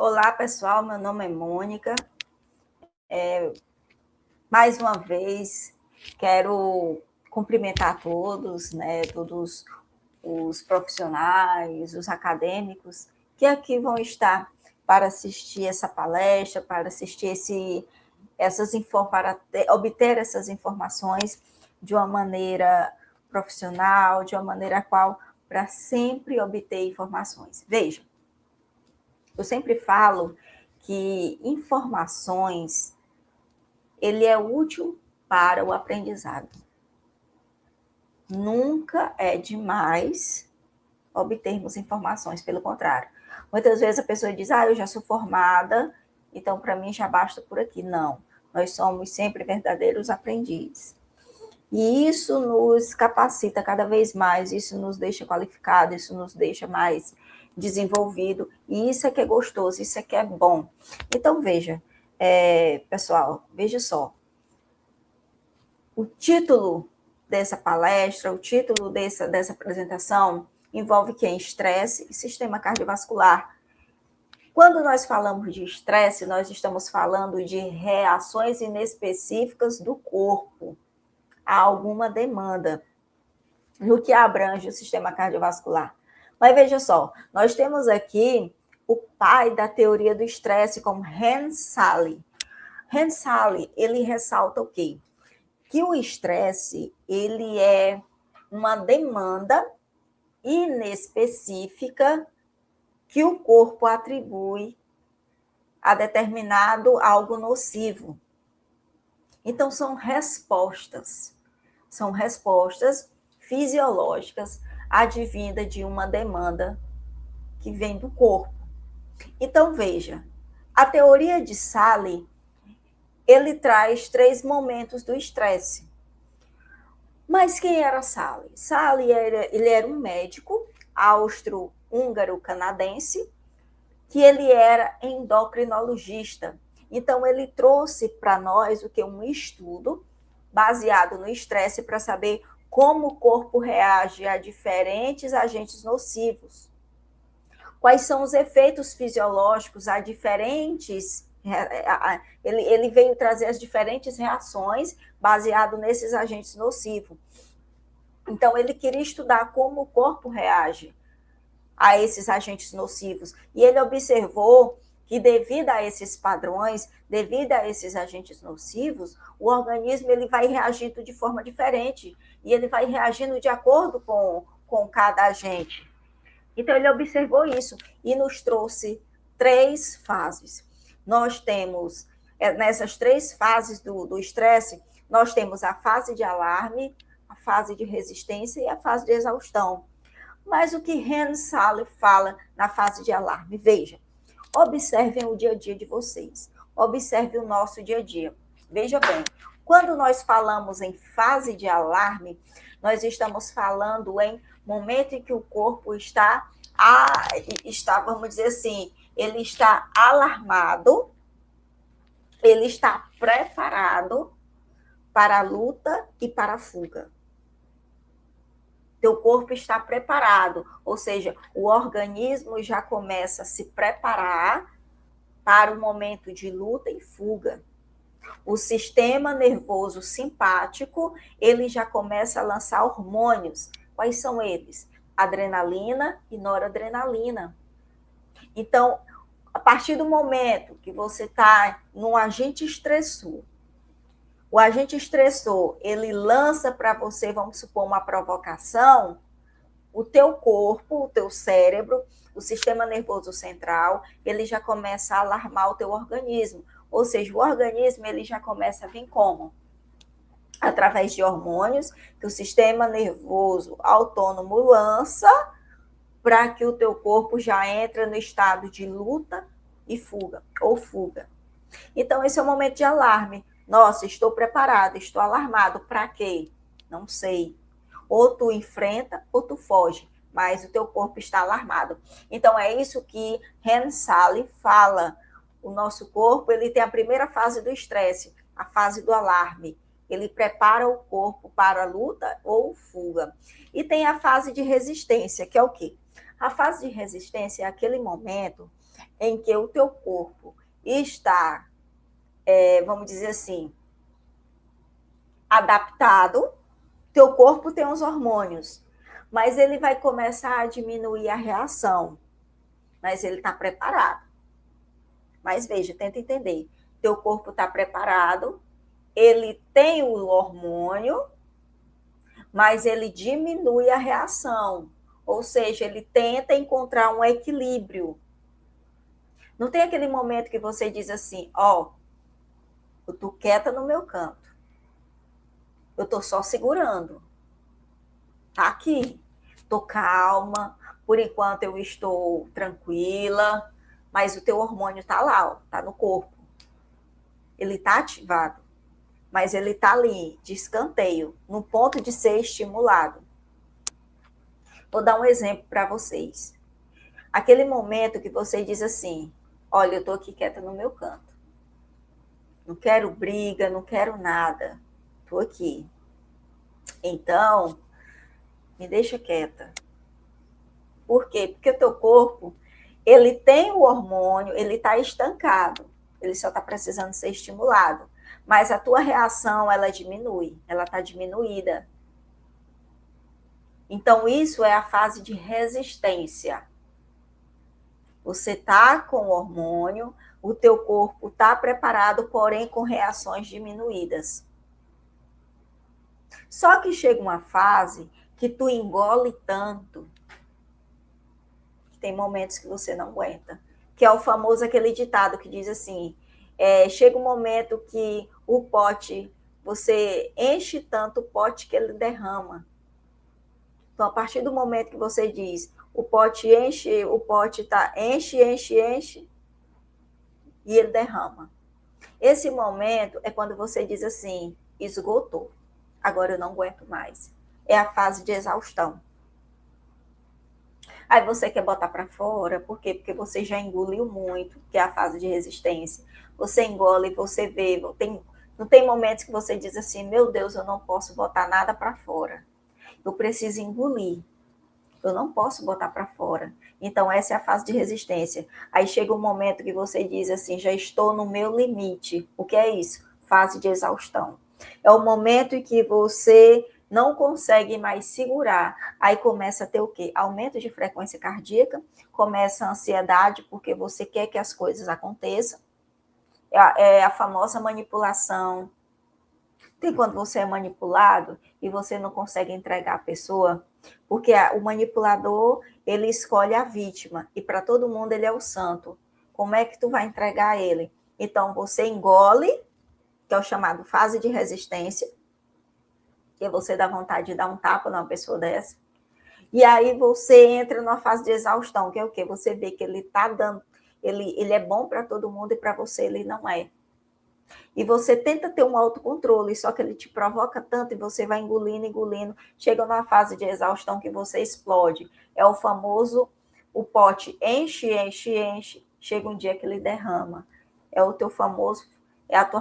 Olá, pessoal, meu nome é Mônica. Mais uma vez, quero cumprimentar todos, né, todos os profissionais, os acadêmicos, que aqui vão estar para assistir essa palestra, para assistir para obter essas informações de uma maneira profissional, de uma maneira para sempre obter informações. Veja, eu sempre falo que informações ele é útil para o aprendizado. Nunca é demais obtermos informações, pelo contrário. Muitas vezes a pessoa diz, eu já sou formada, então para mim já basta por aqui. Não, nós somos sempre verdadeiros aprendizes. E isso nos capacita cada vez mais, isso nos deixa qualificado, isso nos deixa mais desenvolvido, e isso é que é gostoso, isso é que é bom. Então, veja, pessoal, veja só, o título dessa palestra, o título dessa apresentação envolve quem? Estresse e sistema cardiovascular. Quando nós falamos de estresse, nós estamos falando de reações inespecíficas do corpo a alguma demanda, no que abrange o sistema cardiovascular. Mas veja só, nós temos aqui o pai da teoria do estresse, como Hans Sally. Hans Sally, ele ressalta o quê? Que o estresse, ele é uma demanda inespecífica que o corpo atribui a determinado algo nocivo. Então, são respostas fisiológicas advinda de uma demanda que vem do corpo. Então, veja, a teoria de Sally, ele traz 3 momentos do estresse. Mas quem era Sally? Sally ele era um médico austro-húngaro-canadense, que ele era endocrinologista. Então, ele trouxe para nós um estudo baseado no estresse para saber como o corpo reage a diferentes agentes nocivos. Quais são os efeitos fisiológicos a diferentes... Ele veio trazer as diferentes reações baseado nesses agentes nocivos. Então, ele queria estudar como o corpo reage a esses agentes nocivos. E ele observou que, devido a esses padrões, devido a esses agentes nocivos, o organismo ele vai reagindo de forma diferente. E ele vai reagindo de acordo com cada agente. Então, ele observou isso e nos trouxe 3 fases. Nós temos, nessas 3 fases do estresse, nós temos a fase de alarme, a fase de resistência e a fase de exaustão. Mas o que Hans Sally fala na fase de alarme? Veja, observem o dia a dia de vocês, observe o nosso dia a dia. Veja bem, quando nós falamos em fase de alarme, nós estamos falando em momento em que o corpo está, vamos dizer assim, ele está alarmado, ele está preparado para a luta e para a fuga. Teu corpo está preparado, ou seja, o organismo já começa a se preparar para o momento de luta e fuga. O sistema nervoso simpático, ele já começa a lançar hormônios. Quais são eles? Adrenalina e noradrenalina. Então, a partir do momento que você está num agente estressor, o agente estressor, ele lança para você, vamos supor, uma provocação, o teu corpo, o teu cérebro, o sistema nervoso central, ele já começa a alarmar o teu organismo. Ou seja, o organismo ele já começa a vir como? Através de hormônios que o sistema nervoso autônomo lança para que o teu corpo já entre no estado de luta e fuga, ou fuga. Então, esse é o momento de alarme. Nossa, estou preparado, estou alarmado. Para quê? Não sei. Ou tu enfrenta ou tu foge, mas o teu corpo está alarmado. Então, é isso que Hans Sally fala. O nosso corpo ele tem a primeira fase do estresse, a fase do alarme. Ele prepara o corpo para a luta ou fuga. E tem a fase de resistência, que é o quê? A fase de resistência é aquele momento em que o teu corpo está, vamos dizer assim, adaptado, teu corpo tem os hormônios, mas ele vai começar a diminuir a reação, mas ele está preparado. Mas veja, tenta entender, teu corpo está preparado, ele tem o hormônio, mas ele diminui a reação, ou seja, ele tenta encontrar um equilíbrio. Não tem aquele momento que você diz assim, ó, eu tô quieta no meu canto, eu tô só segurando, tá aqui, tô calma, por enquanto eu estou tranquila, mas o teu hormônio tá lá, ó, tá no corpo, ele tá ativado, mas ele tá ali, de escanteio, no ponto de ser estimulado. Vou dar um exemplo para vocês. Aquele momento que você diz assim, olha, eu tô aqui quieta no meu canto, não quero briga, não quero nada, tô aqui. Então, me deixa quieta. Por quê? Porque o teu corpo, ele tem o hormônio, ele está estancado, ele só está precisando ser estimulado. Mas a tua reação, ela diminui, ela está diminuída. Então, isso é a fase de resistência. Você está com o hormônio, o teu corpo está preparado, porém com reações diminuídas. Só que chega uma fase que tu engole tanto, que tem momentos que você não aguenta. Que é o famoso aquele ditado que diz assim, chega um momento que o pote, você enche tanto o pote que ele derrama. Então, a partir do momento que você diz, o pote enche, o pote tá enche, e ele derrama. Esse momento é quando você diz assim, esgotou, agora eu não aguento mais. É a fase de exaustão. Aí você quer botar para fora, por quê? Porque você já engoliu muito, que é a fase de resistência. Você engole, você vê, não tem momentos que você diz assim, meu Deus, eu não posso botar nada para fora. Eu preciso engolir. Eu não posso botar para fora. Então, essa é a fase de resistência. Aí chega um momento que você diz assim, já estou no meu limite. O que é isso? Fase de exaustão. É o momento em que você não consegue mais segurar. Aí começa a ter o quê? Aumento de frequência cardíaca, começa a ansiedade, porque você quer que as coisas aconteçam. É a famosa manipulação. Tem quando você é manipulado e você não consegue entregar a pessoa, porque o manipulador, ele escolhe a vítima, e para todo mundo ele é o santo. Como é que tu vai entregar ele? Então, você engole, que é o chamado fase de resistência, que você dá vontade de dar um tapa numa pessoa dessa, e aí você entra numa fase de exaustão, que é o quê? Você vê que ele está dando, ele é bom para todo mundo e para você ele não é. E você tenta ter um autocontrole, só que ele te provoca tanto e você vai engolindo, chega numa fase de exaustão que você explode. É o famoso, o pote enche, chega um dia que ele derrama. É a tua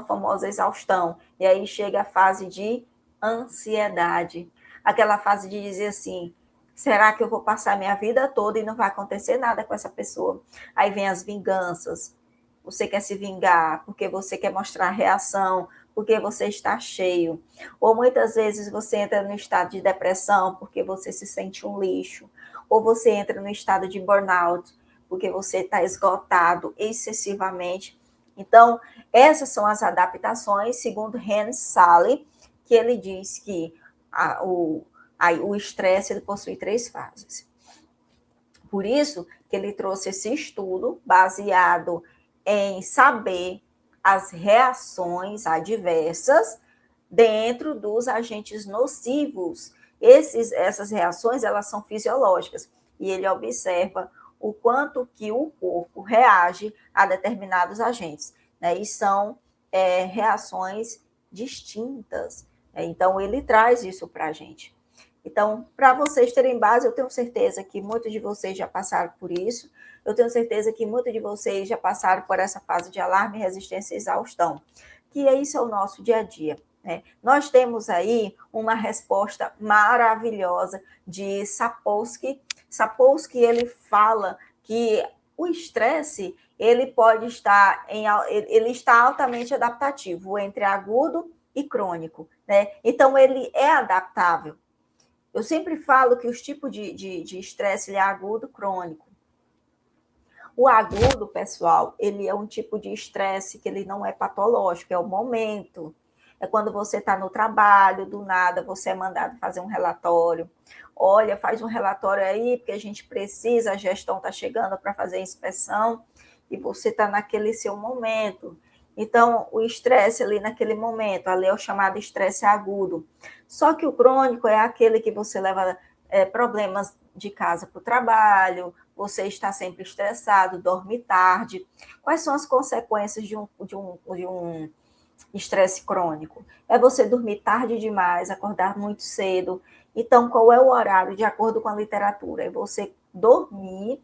famosa exaustão. E aí chega a fase de ansiedade. Aquela fase de dizer assim, será que eu vou passar minha vida toda e não vai acontecer nada com essa pessoa? Aí vem as vinganças. Você quer se vingar, porque você quer mostrar reação, porque você está cheio. Ou muitas vezes você entra no estado de depressão porque você se sente um lixo. Ou você entra no estado de burnout porque você está esgotado excessivamente. Então, essas são as adaptações, segundo Hans Sally, que ele diz que o estresse ele possui 3 fases. Por isso que ele trouxe esse estudo baseado em saber as reações adversas dentro dos agentes nocivos. Essas reações, elas são fisiológicas, e ele observa o quanto que o corpo reage a determinados agentes, né? E são reações distintas. Então, ele traz isso para a gente. Então, para vocês terem base, eu tenho certeza que muitos de vocês já passaram por isso. Eu tenho certeza que muitos de vocês já passaram por essa fase de alarme, resistência e exaustão, que isso é o nosso dia a dia. Né? Nós temos aí uma resposta maravilhosa de Sapolsky, Sapolsky, ele fala que o estresse, ele pode estar ele está altamente adaptativo entre agudo e crônico, né? Então, ele é adaptável. Eu sempre falo que os tipos de estresse, ele é agudo, crônico. O agudo, pessoal, ele é um tipo de estresse que ele não é patológico, é o momento. É quando você está no trabalho, do nada, você é mandado fazer um relatório. Olha, faz um relatório aí, porque a gente precisa, a gestão está chegando para fazer a inspeção, e você está naquele seu momento. Então, o estresse ali naquele momento, ali é o chamado estresse agudo. Só que o crônico é aquele que você leva problemas de casa para o trabalho, você está sempre estressado, dorme tarde. Quais são as consequências de um estresse crônico? É você dormir tarde demais, acordar muito cedo. Então, qual é o horário? De acordo com a literatura, é você dormir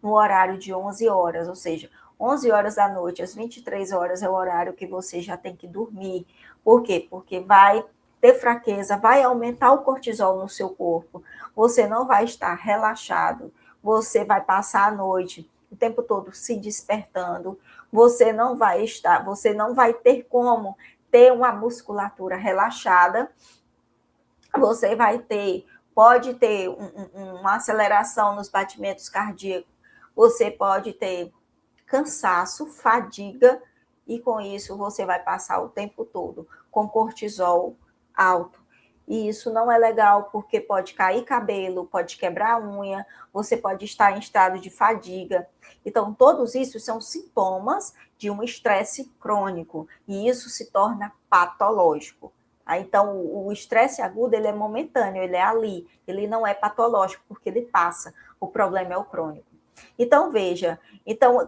no horário de 11 horas, ou seja, 11 horas da noite, às 23 horas é o horário que você já tem que dormir. Por quê? Porque vai ter fraqueza, vai aumentar o cortisol no seu corpo, você não vai estar relaxado, você vai passar a noite o tempo todo se despertando, você não vai ter como ter uma musculatura relaxada, você pode ter uma aceleração nos batimentos cardíacos, você pode ter cansaço, fadiga, e com isso você vai passar o tempo todo com cortisol alto. E isso não é legal, porque pode cair cabelo, pode quebrar a unha, você pode estar em estado de fadiga. Então, todos isso são sintomas de um estresse crônico, e isso se torna patológico. Então, o estresse agudo, ele é momentâneo, ele é ali, ele não é patológico, porque ele passa. O problema é o crônico. Então, veja,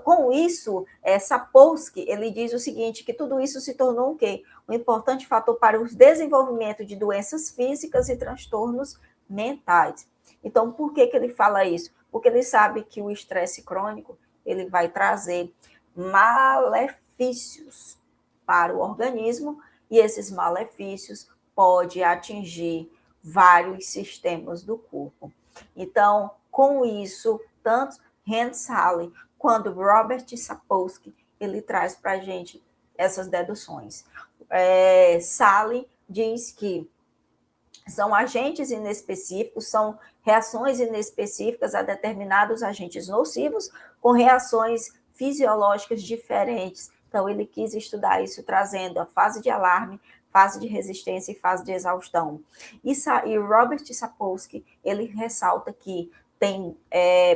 com isso, Sapolsky, ele diz o seguinte, que tudo isso se tornou o quê? Um importante fator para o desenvolvimento de doenças físicas e transtornos mentais. Então, por que ele fala isso? Porque ele sabe que o estresse crônico, ele vai trazer malefícios para o organismo, e esses malefícios podem atingir vários sistemas do corpo. Então, com isso, tanto Hans Halley quanto Robert Sapolsky, ele traz para a gente essas deduções. Sally diz que são agentes inespecíficos, são reações inespecíficas a determinados agentes nocivos com reações fisiológicas diferentes. Então, ele quis estudar isso trazendo a fase de alarme, fase de resistência e fase de exaustão. E Robert Sapolsky, ele ressalta que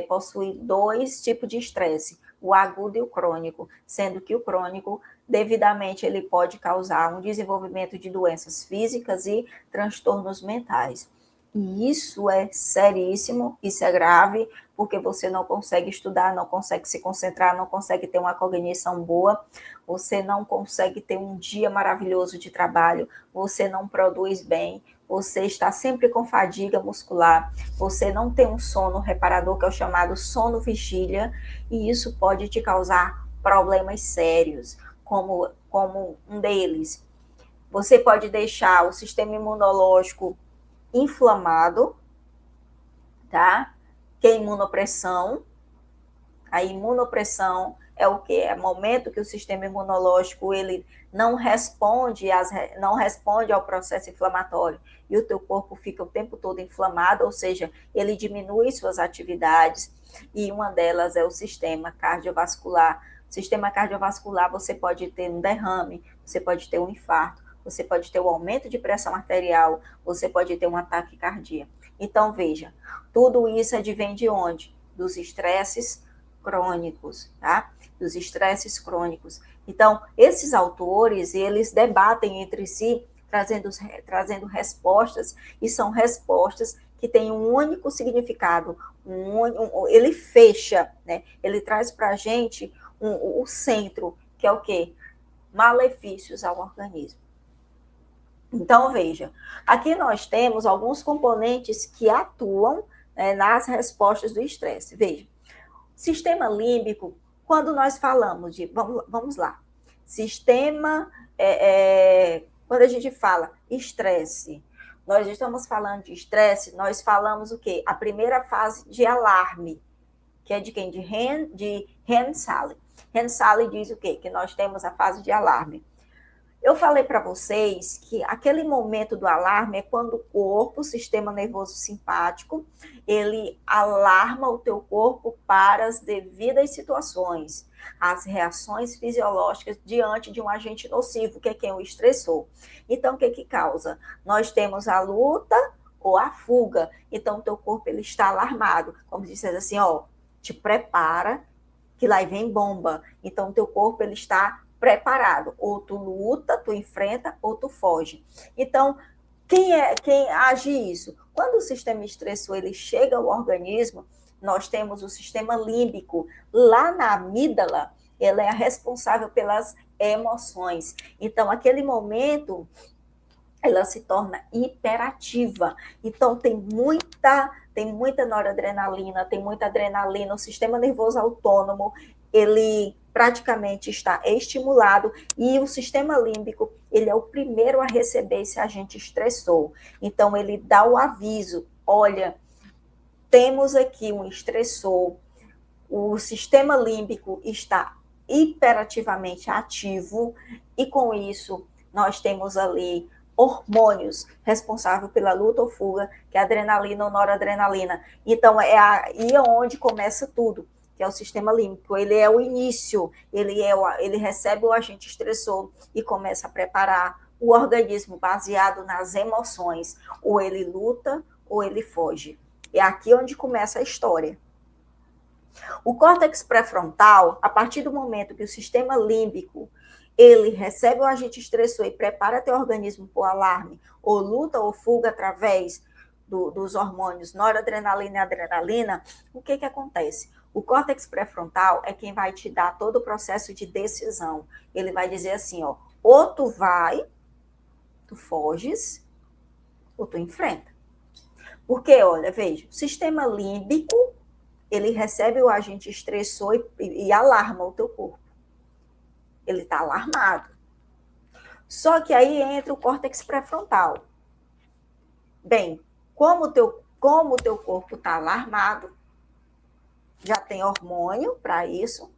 possui dois tipos de estresse, o agudo e o crônico, sendo que o crônico, devidamente, ele pode causar um desenvolvimento de doenças físicas e transtornos mentais. E isso é seríssimo, isso é grave, porque você não consegue estudar, não consegue se concentrar, não consegue ter uma cognição boa, você não consegue ter um dia maravilhoso de trabalho, você não produz bem, você está sempre com fadiga muscular, você não tem um sono reparador, que é o chamado sono vigília, e isso pode te causar problemas sérios, como um deles. Você pode deixar o sistema imunológico inflamado, tá? Que é imunopressão. A imunopressão é o quê? É o momento que o sistema imunológico ele não responde ao processo inflamatório e o teu corpo fica o tempo todo inflamado, ou seja, ele diminui suas atividades, e uma delas é o sistema cardiovascular. O sistema cardiovascular, você pode ter um derrame, você pode ter um infarto, você pode ter um aumento de pressão arterial, você pode ter um ataque cardíaco. Então, veja, tudo isso advém de onde? Dos estresses crônicos, tá? Dos estresses crônicos. Então, esses autores, eles debatem entre si, trazendo respostas, e são respostas que têm um único significado, ele fecha, né? Ele traz para a gente o centro, que é o quê? Malefícios ao organismo. Então, veja, aqui nós temos alguns componentes que atuam, né, nas respostas do estresse. Veja, sistema límbico, quando nós falamos de, vamos lá, quando a gente fala estresse, nós estamos falando de estresse, nós falamos o quê? A primeira fase de alarme, que é de quem? De Hansali. Hansali diz o quê? Que nós temos a fase de alarme. Eu falei para vocês que aquele momento do alarme é quando o corpo, o sistema nervoso simpático, ele alarma o teu corpo para as devidas situações, as reações fisiológicas diante de um agente nocivo, que é quem o estressou. Então, o que que causa? Nós temos a luta ou a fuga. Então, o teu corpo ele está alarmado, como se dissesse assim, ó, te prepara, que lá vem bomba. Então, o teu corpo ele está preparado. Ou tu luta, tu enfrenta, ou tu foge. Então, quem age isso? Quando o sistema estressor ele chega ao organismo, nós temos o sistema límbico. Lá na amígdala, ela é a responsável pelas emoções. Então, aquele momento, ela se torna hiperativa. Então, tem muita noradrenalina, tem muita adrenalina, o sistema nervoso autônomo, ele praticamente está estimulado e o sistema límbico, ele é o primeiro a receber esse agente estressor. Então, ele dá o aviso, olha, temos aqui um estressor, o sistema límbico está hiperativamente ativo e com isso nós temos ali hormônios responsáveis pela luta ou fuga, que é a adrenalina ou noradrenalina. Então, é aí onde começa tudo, que é o sistema límbico. Ele é o início, ele recebe o agente estressor e começa a preparar o organismo baseado nas emoções. Ou ele luta ou ele foge. É aqui onde começa a história. O córtex pré-frontal, a partir do momento que o sistema límbico ele recebe o agente estressor e prepara teu organismo para o alarme, ou luta ou fuga através dos hormônios noradrenalina e adrenalina, o que acontece? O córtex pré-frontal é quem vai te dar todo o processo de decisão. Ele vai dizer assim, ó, ou tu vai, tu foges, ou tu enfrenta. Porque, olha, veja, o sistema límbico, ele recebe o agente estressor e alarma o teu corpo. Ele está alarmado. Só que aí entra o córtex pré-frontal. Bem, como o teu corpo está alarmado, já tem hormônio para isso,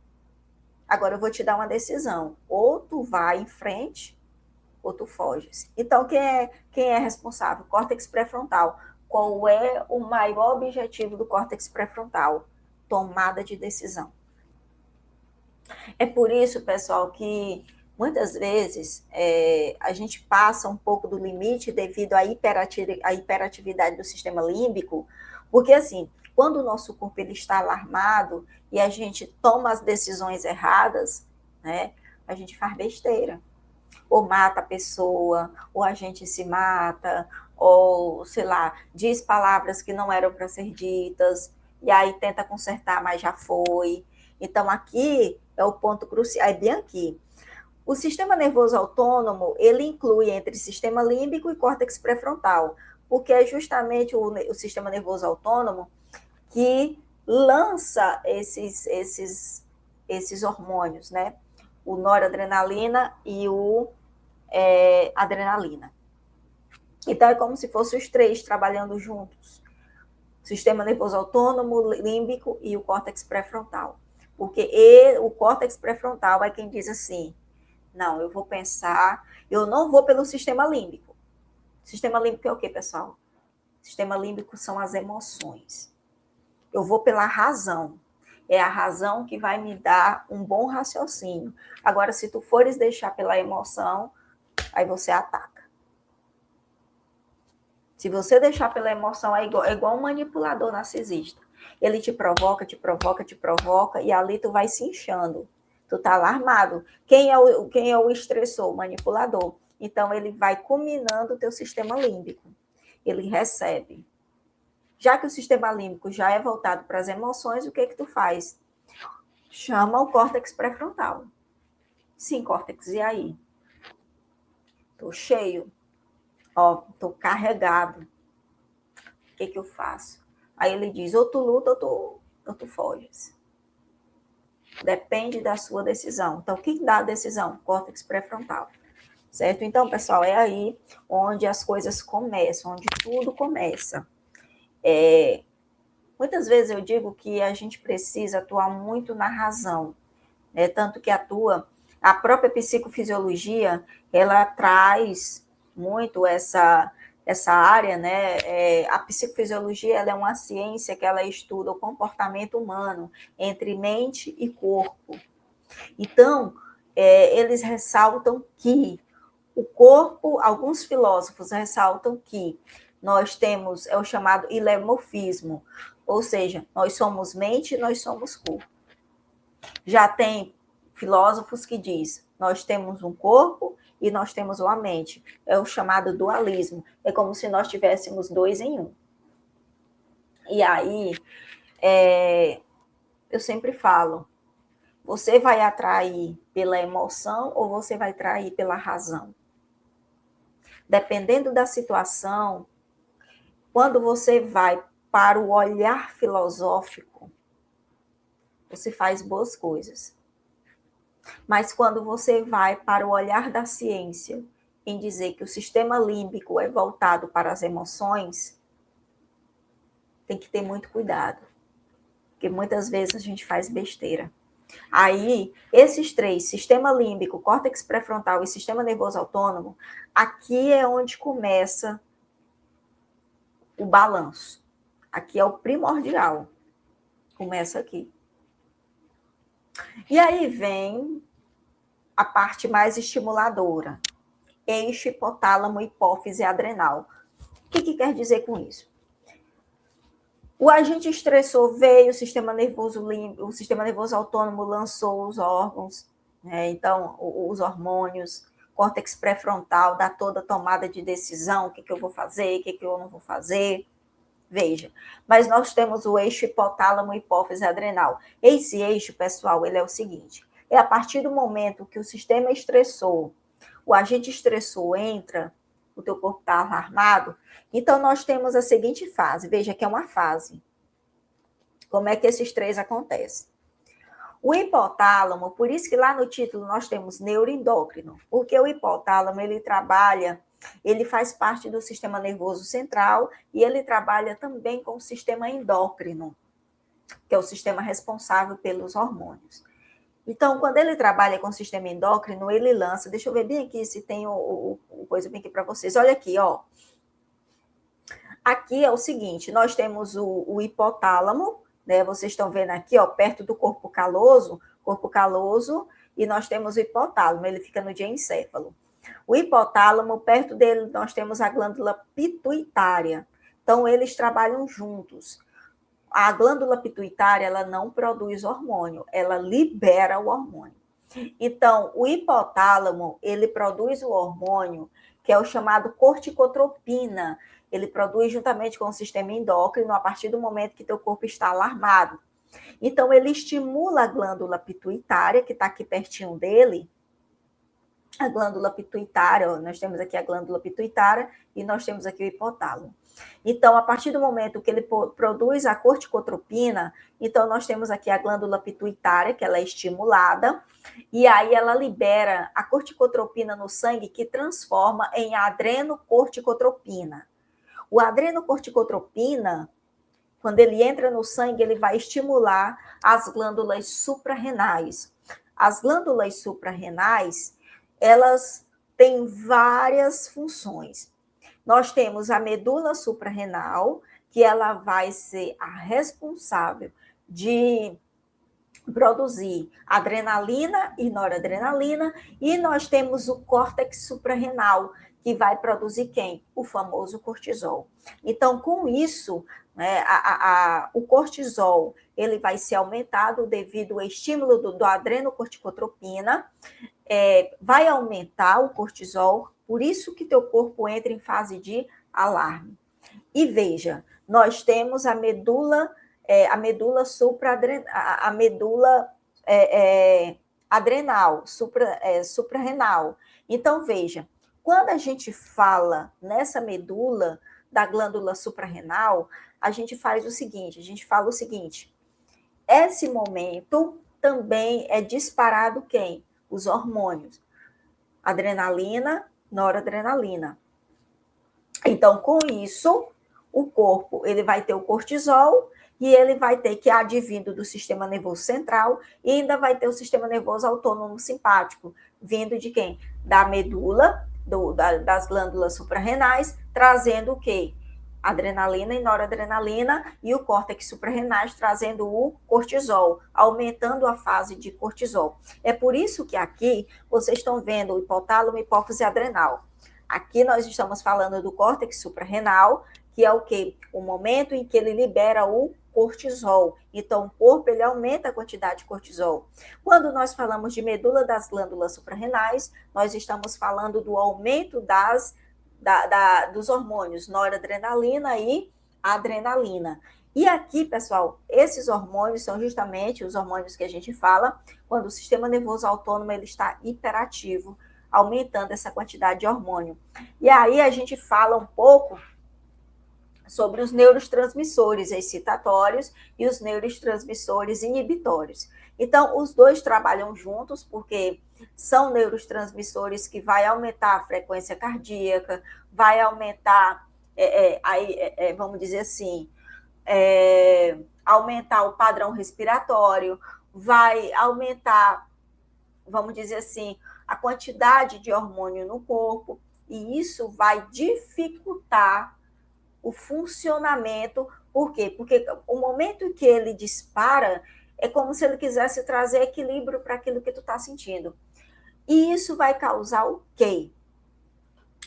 agora eu vou te dar uma decisão. Ou tu vai em frente, ou tu foges. Então, quem é responsável? Córtex pré-frontal. Qual é o maior objetivo do córtex pré-frontal? Tomada de decisão. É por isso, pessoal, que muitas vezes a gente passa um pouco do limite devido à hiperatividade do sistema límbico, porque assim, quando o nosso corpo ele está alarmado e a gente toma as decisões erradas, né, a gente faz besteira. Ou mata a pessoa, ou a gente se mata, ou, sei lá, diz palavras que não eram para ser ditas, e aí tenta consertar, mas já foi. Então, aqui é o ponto crucial, é bem aqui. O sistema nervoso autônomo, ele inclui entre sistema límbico e córtex pré-frontal, porque é justamente o sistema nervoso autônomo que lança esses hormônios, né? O noradrenalina e o adrenalina. Então, é como se fossem os três trabalhando juntos. Sistema nervoso autônomo, límbico e o córtex pré-frontal. Porque o córtex pré-frontal é quem diz assim, não, eu vou pensar, eu não vou pelo sistema límbico. Sistema límbico é o quê, pessoal? Sistema límbico são as emoções. Eu vou pela razão. É a razão que vai me dar um bom raciocínio. Agora, se tu fores deixar pela emoção, aí você ataca. Se você deixar pela emoção, é igual um manipulador narcisista. Ele te provoca, te provoca, te provoca, e ali tu vai se inchando. Tu tá alarmado. Quem é o estressor? O manipulador. Então, ele vai culminando o teu sistema límbico. Ele recebe. Já que o sistema límbico já é voltado para as emoções, o que tu faz? Chama o córtex pré-frontal. Sim, córtex, e aí? Tô cheio. Ó, tô carregado. O que eu faço? Aí ele diz, ou tu luta ou tu foges. Depende da sua decisão. Então, quem dá a decisão? Córtex pré-frontal. certo? Então, pessoal, é aí onde as coisas começam, onde tudo começa. Muitas vezes eu digo que a gente precisa atuar muito na razão, né? Tanto que a própria psicofisiologia, ela traz muito essa área, né? A psicofisiologia, ela é uma ciência que ela estuda o comportamento humano entre mente e corpo. Então, eles ressaltam que o corpo, alguns filósofos ressaltam que nós temos, é o chamado ilemorfismo, ou seja, nós somos mente e nós somos corpo. Já tem filósofos que diz, nós temos um corpo e nós temos uma mente. É o chamado dualismo. É como se nós tivéssemos dois em um. E aí, eu sempre falo, você vai atrair pela emoção ou você vai atrair pela razão? Dependendo da situação, quando você vai para o olhar filosófico, você faz boas coisas. Mas quando você vai para o olhar da ciência, em dizer que o sistema límbico é voltado para as emoções, tem que ter muito cuidado, porque muitas vezes a gente faz besteira. Aí, esses três, sistema límbico, córtex pré-frontal e sistema nervoso autônomo, aqui é onde começa o balanço. Aqui é o primordial. Começa aqui. E aí vem a parte mais estimuladora. Eixo hipotálamo, hipófise adrenal. O que quer dizer com isso? O agente estressor veio, o sistema nervoso autônomo lançou os órgãos, né? Então, os hormônios, córtex pré-frontal dá toda a tomada de decisão, o que eu vou fazer, o que eu não vou fazer. Veja, mas nós temos o eixo hipotálamo, hipófise adrenal. Esse eixo, pessoal, ele é o seguinte, é a partir do momento que o sistema estressor, o agente estressor entra, o teu corpo está alarmado, então nós temos a seguinte fase, veja que é uma fase. Como é que esses três acontecem? O hipotálamo, por isso que lá no título nós temos neuroendócrino, porque o hipotálamo, ele trabalha, ele faz parte do sistema nervoso central e ele trabalha também com o sistema endócrino, que é o sistema responsável pelos hormônios. Então, quando ele trabalha com o sistema endócrino, ele lança, deixa eu ver bem aqui se tem o coisa bem aqui para vocês, olha aqui, ó. Aqui é o seguinte, nós temos o hipotálamo, né? Vocês estão vendo aqui, ó, perto do corpo caloso, e nós temos o hipotálamo, ele fica no diencéfalo. O hipotálamo, perto dele, nós temos a glândula pituitária. Então, eles trabalham juntos. A glândula pituitária, ela não produz hormônio, ela libera o hormônio. Então, o hipotálamo, ele produz o hormônio, que é o chamado corticotropina. Ele produz juntamente com o sistema endócrino a partir do momento que teu corpo está alarmado. Então, ele estimula a glândula pituitária, que está aqui pertinho dele, a glândula pituitária, ó, nós temos aqui a glândula pituitária e nós temos aqui o hipotálamo. Então, a partir do momento que ele produz a corticotropina, então nós temos aqui a glândula pituitária, que ela é estimulada, e aí ela libera a corticotropina no sangue, que transforma em adrenocorticotropina. O adrenocorticotropina, quando ele entra no sangue, ele vai estimular as glândulas suprarrenais. As glândulas suprarrenais, elas têm várias funções. Nós temos a medula suprarrenal, que ela vai ser a responsável de produzir adrenalina e noradrenalina, e nós temos o córtex suprarrenal, que vai produzir quem? O famoso cortisol. Então, com isso, né, o cortisol ele vai ser aumentado devido ao estímulo do adrenocorticotropina, vai aumentar o cortisol, por isso que teu corpo entra em fase de alarme. E veja, nós temos a medula adrenal, suprarrenal. Então, veja, quando a gente fala nessa medula da glândula suprarrenal, a gente faz o seguinte, a gente fala o seguinte, esse momento também é disparado quem? Os hormônios. adrenalina, noradrenalina. Então, com isso, o corpo ele vai ter o cortisol e ele vai ter que advindo do sistema nervoso central e ainda vai ter o sistema nervoso autônomo simpático, vindo de quem? Da medula, das glândulas suprarrenais, trazendo o quê? Adrenalina e noradrenalina, e o córtex suprarrenais trazendo o cortisol, aumentando a fase de cortisol. É por isso que aqui vocês estão vendo o hipotálamo, hipófise adrenal. Aqui nós estamos falando do córtex suprarrenal, que é o quê? O momento em que ele libera o cortisol. Então, o corpo ele aumenta a quantidade de cortisol. Quando nós falamos de medula das glândulas suprarrenais, nós estamos falando do aumento dos hormônios noradrenalina e adrenalina. E aqui, pessoal, esses hormônios são justamente os hormônios que a gente fala quando o sistema nervoso autônomo ele está hiperativo, aumentando essa quantidade de hormônio. E aí a gente fala um pouco sobre os neurotransmissores excitatórios e os neurotransmissores inibitórios. Então, os dois trabalham juntos, porque são neurotransmissores que vai aumentar a frequência cardíaca, vai aumentar, vamos dizer assim, aumentar o padrão respiratório, vai aumentar, vamos dizer assim, a quantidade de hormônio no corpo, e isso vai dificultar o funcionamento. Por quê? Porque o momento em que ele dispara é como se ele quisesse trazer equilíbrio para aquilo que tu está sentindo. E isso vai causar o quê?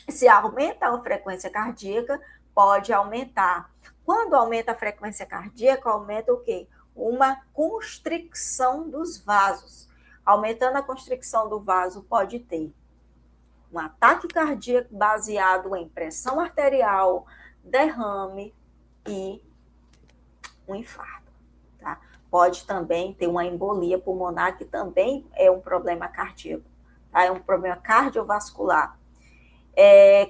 Se aumenta a frequência cardíaca, pode aumentar. Quando aumenta a frequência cardíaca, aumenta o quê? Uma constricção dos vasos. Aumentando a constricção do vaso, pode ter um ataque cardíaco baseado em pressão arterial, derrame e um infarto. Tá? Pode também ter uma embolia pulmonar, que também é um problema cardíaco. Tá? É um problema cardiovascular.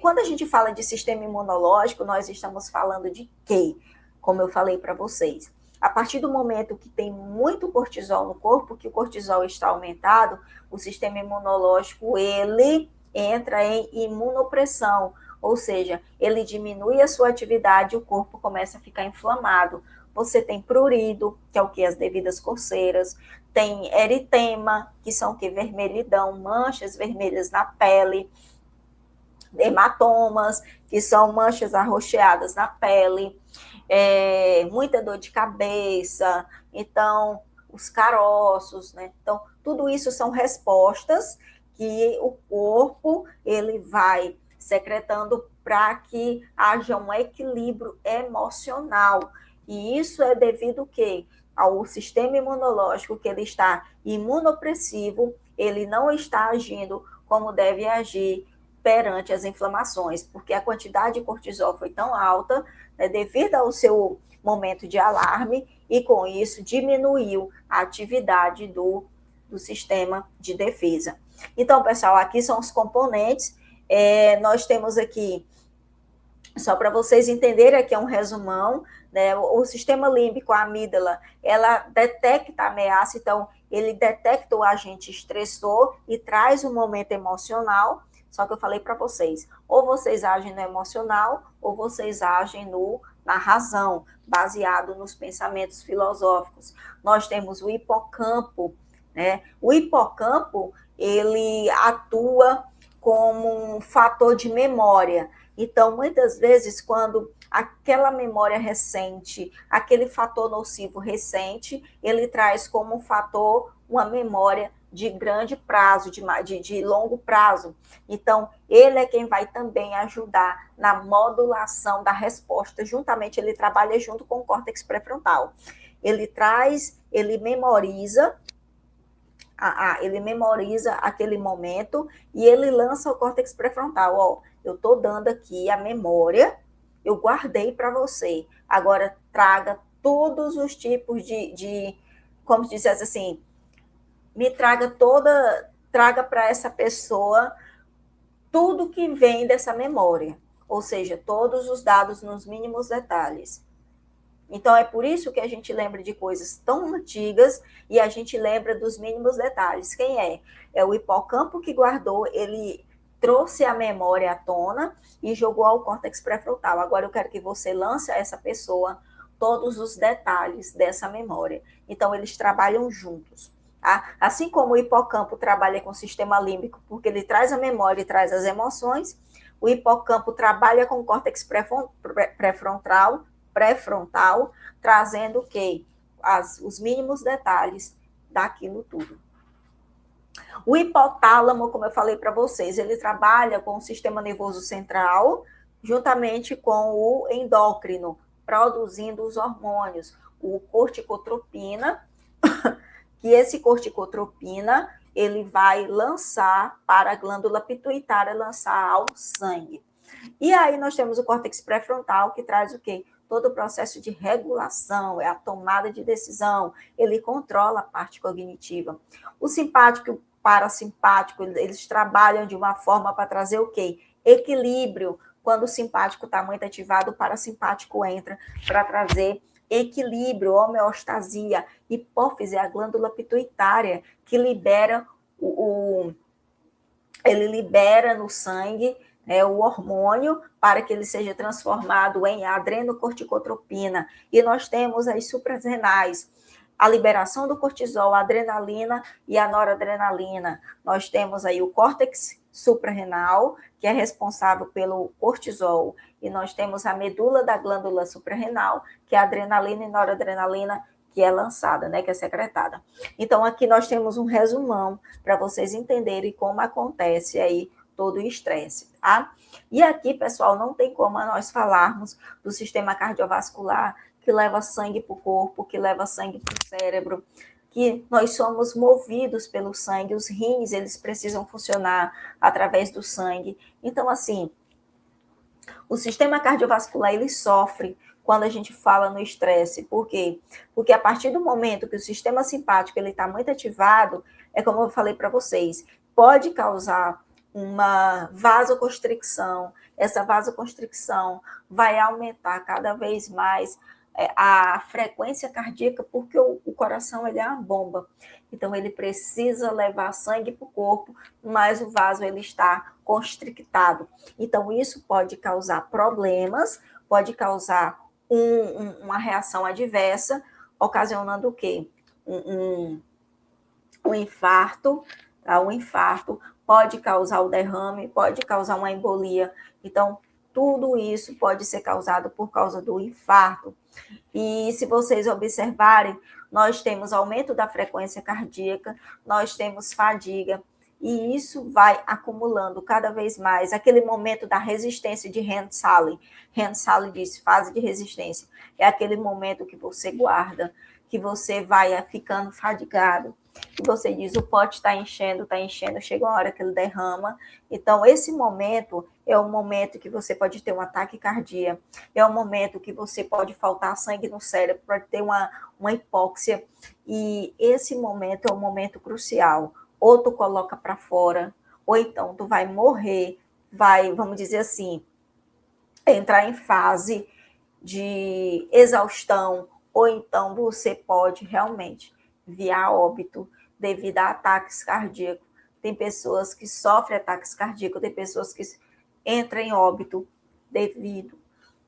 Quando a gente fala de sistema imunológico, nós estamos falando de quê? Como eu falei para vocês. A partir do momento que tem muito cortisol no corpo, que o cortisol está aumentado, o sistema imunológico, ele entra em imunopressão, ou seja, ele diminui a sua atividade e o corpo começa a ficar inflamado. Você tem prurido, que é o que? As devidas coceiras, tem eritema, que são o que? Vermelhidão, manchas vermelhas na pele, hematomas, que são manchas arroxeadas na pele, muita dor de cabeça, então, os caroços, né? Então, tudo isso são respostas que o corpo, ele vai secretando para que haja um equilíbrio emocional. E isso é devido ao quê? Ao sistema imunológico, que ele está imunopressivo, ele não está agindo como deve agir perante as inflamações, porque a quantidade de cortisol foi tão alta, né, devido ao seu momento de alarme, e com isso diminuiu a atividade do sistema de defesa. Então, pessoal, aqui são os componentes. Nós temos aqui, só para vocês entenderem, aqui é um resumão, né? O sistema límbico, a amígdala, ela detecta a ameaça, então ele detecta o agente estressor e traz um momento emocional. Só que eu falei para vocês, ou vocês agem no emocional, ou vocês agem na razão, baseado nos pensamentos filosóficos. Nós temos o hipocampo, né? O hipocampo, ele atua como um fator de memória. Então, muitas vezes, quando aquela memória recente, aquele fator nocivo recente, ele traz como um fator uma memória de grande prazo, de longo prazo. Então, ele é quem vai também ajudar na modulação da resposta, juntamente, ele trabalha junto com o córtex pré-frontal. Ele memoriza aquele momento e ele lança o córtex pré-frontal. Ó, eu estou dando aqui a memória, eu guardei para você. Agora, traga todos os tipos como se dissesse assim, traga para essa pessoa tudo que vem dessa memória, ou seja, todos os dados nos mínimos detalhes. Então, é por isso que a gente lembra de coisas tão antigas e a gente lembra dos mínimos detalhes. Quem é? É o hipocampo que guardou, ele trouxe a memória à tona e jogou ao córtex pré-frontal. Agora eu quero que você lance a essa pessoa todos os detalhes dessa memória. Então, eles trabalham juntos. Tá? Assim como o hipocampo trabalha com o sistema límbico, porque ele traz a memória e traz as emoções, o hipocampo trabalha com o córtex pré-frontal, trazendo o quê? Os mínimos detalhes daquilo tudo. O hipotálamo, como eu falei para vocês, ele trabalha com o sistema nervoso central, juntamente com o endócrino, produzindo os hormônios, o corticotropina, que esse corticotropina ele vai lançar para a glândula pituitária, lançar ao sangue. E aí nós temos o córtex pré-frontal, que traz o quê? Todo o processo de regulação, é a tomada de decisão, ele controla a parte cognitiva. O simpático e o parasimpático, eles trabalham de uma forma para trazer o quê? Equilíbrio. Quando o simpático está muito ativado, o parasimpático entra para trazer equilíbrio, homeostasia. Hipófise é a glândula pituitária que libera ele libera no sangue o hormônio para que ele seja transformado em adrenocorticotropina. E nós temos as suprarrenais, a liberação do cortisol, a adrenalina e a noradrenalina. Nós temos aí o córtex suprarrenal, que é responsável pelo cortisol, e nós temos a medula da glândula suprarrenal, que é a adrenalina e noradrenalina, que é lançada, né, que é secretada. Então, aqui nós temos um resumão para vocês entenderem como acontece aí todo o estresse, tá? E aqui, pessoal, não tem como nós falarmos do sistema cardiovascular que leva sangue para o corpo, que leva sangue para o cérebro, que nós somos movidos pelo sangue, os rins, eles precisam funcionar através do sangue. Então, assim, o sistema cardiovascular, ele sofre quando a gente fala no estresse. Por quê? Porque a partir do momento que o sistema simpático está muito ativado, é como eu falei para vocês, pode causar uma vasoconstricção. Essa vasoconstricção vai aumentar cada vez mais a frequência cardíaca, porque o coração ele é uma bomba. Então, ele precisa levar sangue para o corpo, mas o vaso ele está constrictado. Então, isso pode causar problemas, pode causar uma reação adversa, ocasionando o quê? Um infarto, tá? Um infarto pode causar o derrame, pode causar uma embolia. Então, tudo isso pode ser causado por causa do infarto. E se vocês observarem, nós temos aumento da frequência cardíaca, nós temos fadiga, e isso vai acumulando cada vez mais. Aquele momento da resistência de Rand-Sally. Rand-Sally diz, fase de resistência. É aquele momento que você guarda, que você vai ficando fadigado, que você diz, o pote está enchendo, chega uma hora que ele derrama. Então, esse momento é o momento que você pode ter um ataque cardíaco, é o momento que você pode faltar sangue no cérebro, pode ter uma hipóxia, e esse momento é um momento crucial. Ou tu coloca para fora, ou então tu vai morrer, vai, vamos dizer assim, entrar em fase de exaustão, ou então você pode realmente vir a óbito devido a ataques cardíacos. Tem pessoas que sofrem ataques cardíacos, tem pessoas que entram em óbito devido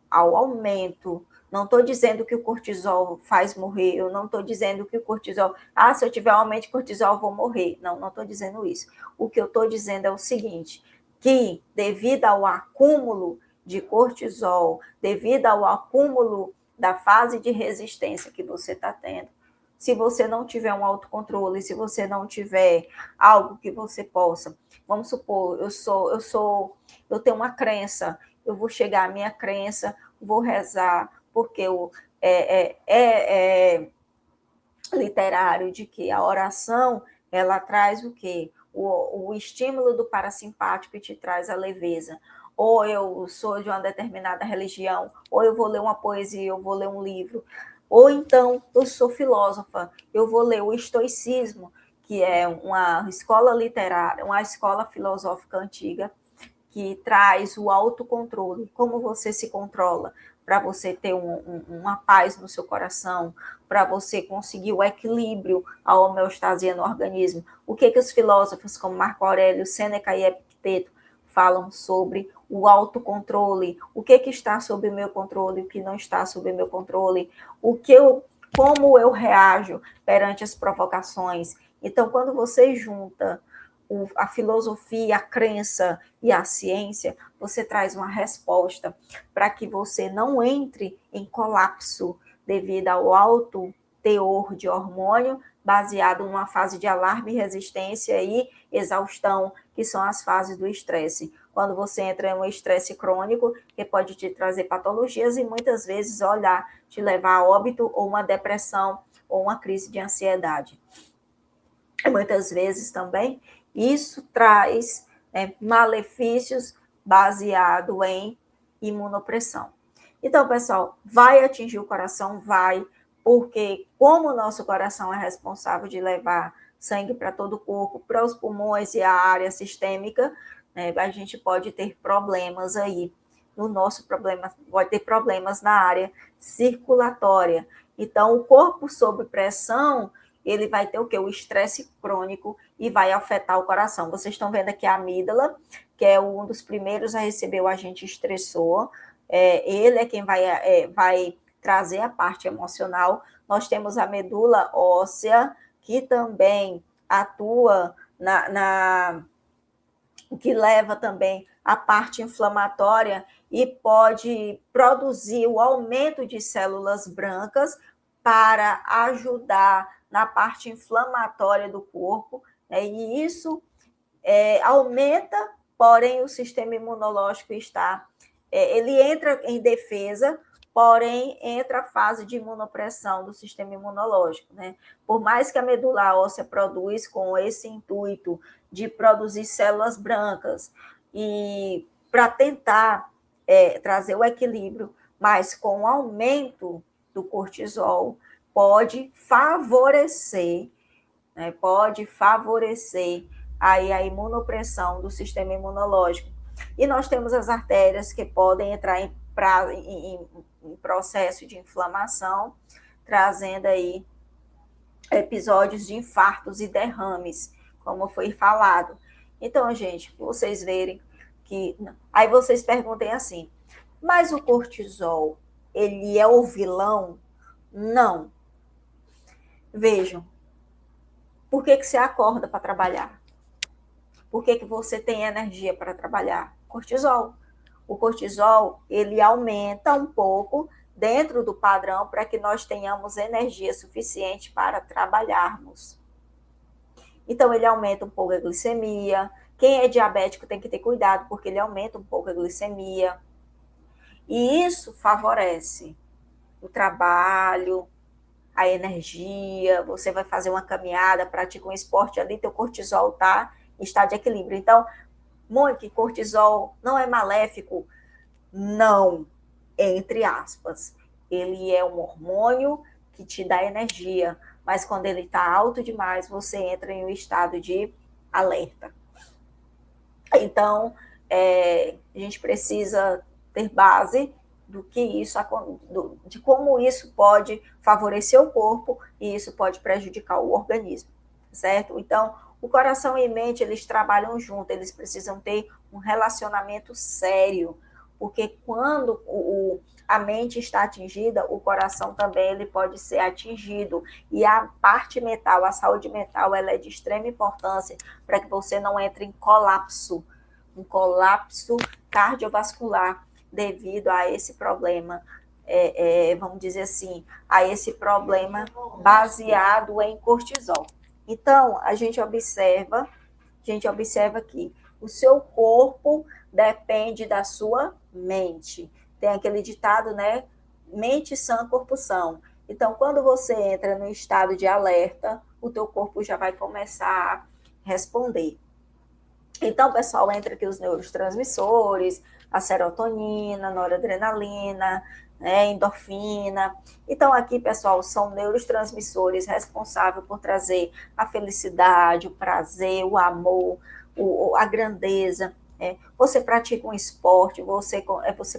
ao aumento. Não estou dizendo que o cortisol faz morrer, eu não estou dizendo que o cortisol, se eu tiver aumento de cortisol, eu vou morrer. Não estou dizendo isso. O que eu estou dizendo é o seguinte, que devido ao acúmulo de cortisol, devido ao acúmulo da fase de resistência que você está tendo, se você não tiver um autocontrole, se você não tiver algo que você possa, vamos supor, eu tenho uma crença, eu vou chegar à minha crença, vou rezar, porque é literário de que a oração, ela traz o quê? O estímulo do parasimpático e te traz a leveza. Ou eu sou de uma determinada religião, ou eu vou ler uma poesia, eu vou ler um livro. Ou então, eu sou filósofa, eu vou ler o estoicismo, que é uma escola literária, uma escola filosófica antiga, que traz o autocontrole, como você se controla, para você ter uma paz no seu coração, para você conseguir o equilíbrio, a homeostasia no organismo. O que os filósofos como Marco Aurélio, Sêneca e Epicteto falam sobre o autocontrole, o que está sob o meu controle, o que não está sob o meu controle, como eu reajo perante as provocações. Então, quando você junta a filosofia, a crença e a ciência, você traz uma resposta para que você não entre em colapso devido ao alto teor de hormônio, baseado numa fase de alarme, resistência e exaustão, que são as fases do estresse. Quando você entra em um estresse crônico, que pode te trazer patologias e muitas vezes, te levar a óbito ou uma depressão ou uma crise de ansiedade. E muitas vezes também isso traz malefícios baseado em imunopressão. Então, pessoal, vai atingir o coração? Vai, porque como o nosso coração é responsável de levar sangue para todo o corpo, para os pulmões e a área sistêmica, a gente pode ter problemas aí. No nosso problema, pode ter problemas na área circulatória. Então, o corpo sob pressão, ele vai ter o quê? O estresse crônico e vai afetar o coração. Vocês estão vendo aqui a amígdala, que é um dos primeiros a receber o agente estressor. Ele é quem vai trazer a parte emocional. Nós temos a medula óssea, que também atua que leva também a parte inflamatória e pode produzir o aumento de células brancas para ajudar na parte inflamatória do corpo, e isso aumenta, porém o sistema imunológico ele entra em defesa, porém entra a fase de imunopressão do sistema imunológico, né? Por mais que a medula óssea produz com esse intuito de produzir células brancas e para tentar trazer o equilíbrio, mas com o aumento do cortisol pode favorecer aí a imunopressão do sistema imunológico. E nós temos as artérias que podem entrar em processo de inflamação, trazendo aí episódios de infartos e derrames, como foi falado. Então, gente, vocês verem que... Aí vocês perguntem assim, mas o cortisol, ele é o vilão? Não. Vejam, por que você acorda para trabalhar? Por que você tem energia para trabalhar? Cortisol. O cortisol, ele aumenta um pouco dentro do padrão para que nós tenhamos energia suficiente para trabalharmos. Então, ele aumenta um pouco a glicemia. Quem é diabético tem que ter cuidado, porque ele aumenta um pouco a glicemia. E isso favorece o trabalho, a energia. Você vai fazer uma caminhada, pratica um esporte ali, teu cortisol está em estado de equilíbrio. Então, Mônica, cortisol não é maléfico? Não, entre aspas. Ele é um hormônio que te dá energia, mas quando ele está alto demais, você entra em um estado de alerta. Então, a gente precisa ter base de como isso pode favorecer o corpo e isso pode prejudicar o organismo, certo? Então, o coração e a mente, eles trabalham juntos, eles precisam ter um relacionamento sério, porque quando a mente está atingida, o coração também ele pode ser atingido, e a parte mental, a saúde mental, ela é de extrema importância para que você não entre em colapso, um colapso cardiovascular devido a esse problema, vamos dizer assim, a esse problema baseado em cortisol. Então, a gente observa que o seu corpo depende da sua mente. Tem aquele ditado, né? Mente sã, corpo são. Então, quando você entra no estado de alerta, o teu corpo já vai começar a responder. Então, pessoal, entra aqui os neurotransmissores, a serotonina, a noradrenalina, endorfina. Então, aqui, pessoal, são neurotransmissores responsáveis por trazer a felicidade, o prazer, o amor, a grandeza. Você pratica um esporte, você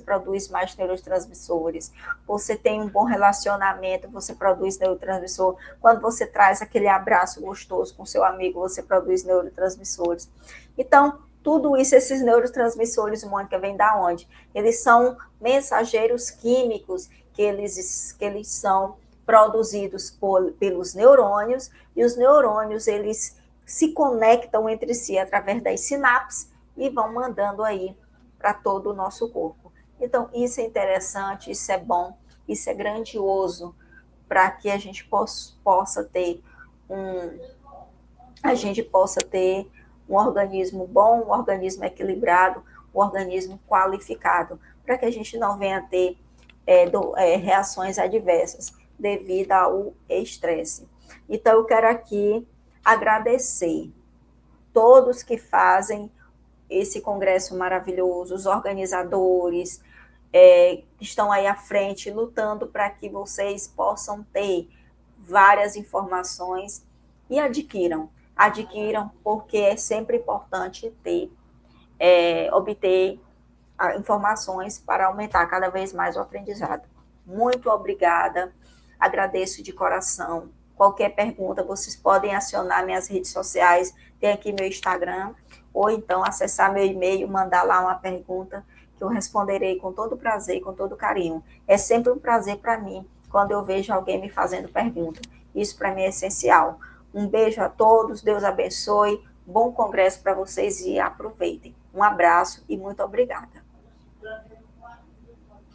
produz mais neurotransmissores, você tem um bom relacionamento, você produz neurotransmissor. Quando você traz aquele abraço gostoso com seu amigo, você produz neurotransmissores. Então, tudo isso, esses neurotransmissores, Mônica, vem da onde? Eles são mensageiros químicos que eles são produzidos pelos neurônios, e os neurônios, eles se conectam entre si através das sinapses e vão mandando aí para todo o nosso corpo. Então, isso é interessante, isso é bom, isso é grandioso, para que a gente possa ter um organismo bom, um organismo equilibrado, um organismo qualificado, para que a gente não venha a ter reações adversas devido ao estresse. Então, eu quero aqui agradecer todos que fazem esse congresso maravilhoso, os organizadores, que estão aí à frente, lutando para que vocês possam ter várias informações e adquiram, porque é sempre importante obter informações para aumentar cada vez mais o aprendizado. Muito obrigada, agradeço de coração. Qualquer pergunta, vocês podem acionar minhas redes sociais, tem aqui meu Instagram, ou então acessar meu e-mail, mandar lá uma pergunta, que eu responderei com todo prazer, com todo carinho. É sempre um prazer para mim, quando eu vejo alguém me fazendo pergunta. Isso para mim é essencial. Um beijo a todos, Deus abençoe, bom congresso para vocês e aproveitem. Um abraço e muito obrigada.